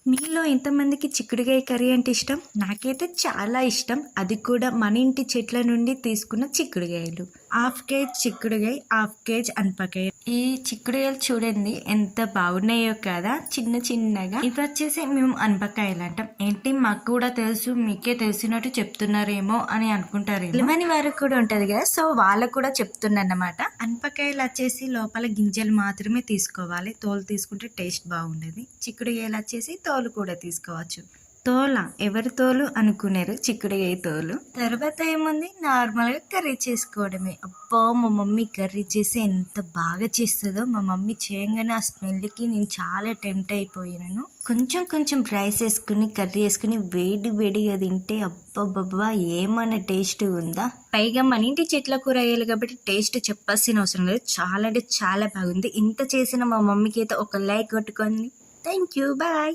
మీలో ఎంతమందికి చిక్కుడుగాయ కర్రీ అంటే ఇష్టం? నాకైతే చాలా ఇష్టం. అది కూడా మన ఇంటి చెట్ల నుండి తీసుకున్న చిక్కుడుగాయలు. హాఫ్ కేజీ చిక్కుడుగాయ, హాఫ్ కేజీ అనపకాయ. ఈ చిక్కుడుగాయలు చూడండి ఎంత బాగున్నాయో కదా, చిన్న చిన్నగా. ఇవి వచ్చేసి మేము అనపకాయలు అంటాం. ఏంటి మాకు కూడా తెలుసు, మీకే తెలిసినట్టు చెప్తున్నారేమో అని అనుకుంటారు. తెలియని వారు కూడా ఉంటది కదా, సో వాళ్ళకు కూడా చెప్తున్నమాట. అనపకాయలు వచ్చేసి లోపల గింజలు మాత్రమే తీసుకోవాలి, తోలు తీసుకుంటే టేస్ట్ బాగుండదు. చిక్కుడుగాయలు వచ్చేసి తోలు కూడా తీసుకోవచ్చు. తోల ఎవరి తోలు అనుకున్నారు, చిక్కుడుగాయ తోలు. తర్వాత ఏముంది, నార్మల్గా కర్రీ చేసుకోవడమే. అబ్బా మా మమ్మీ కర్రీ చేసి ఎంత బాగా చేస్తుందో, మా మమ్మీ చేయగానే ఆ స్మెల్కి నేను చాలా టెంప్ట్ అయిపోయాను. కొంచెం కొంచెం రైస్ వేసుకుని కర్రీ వేసుకుని వేడి వేడిగా తింటే అబ్బబ్బబ్బా ఏమన్నా టేస్ట్ ఉందా. పైగా మన ఇంటి చెట్ల కూర అయ్యాలి కాబట్టి టేస్ట్ చెప్పాల్సిన అవసరం లేదు. చాలా అంటే చాలా బాగుంది. ఇంత చేసిన మా మమ్మీకి అయితే ఒక లైక్ కొట్టుకోండి. Thank you, bye.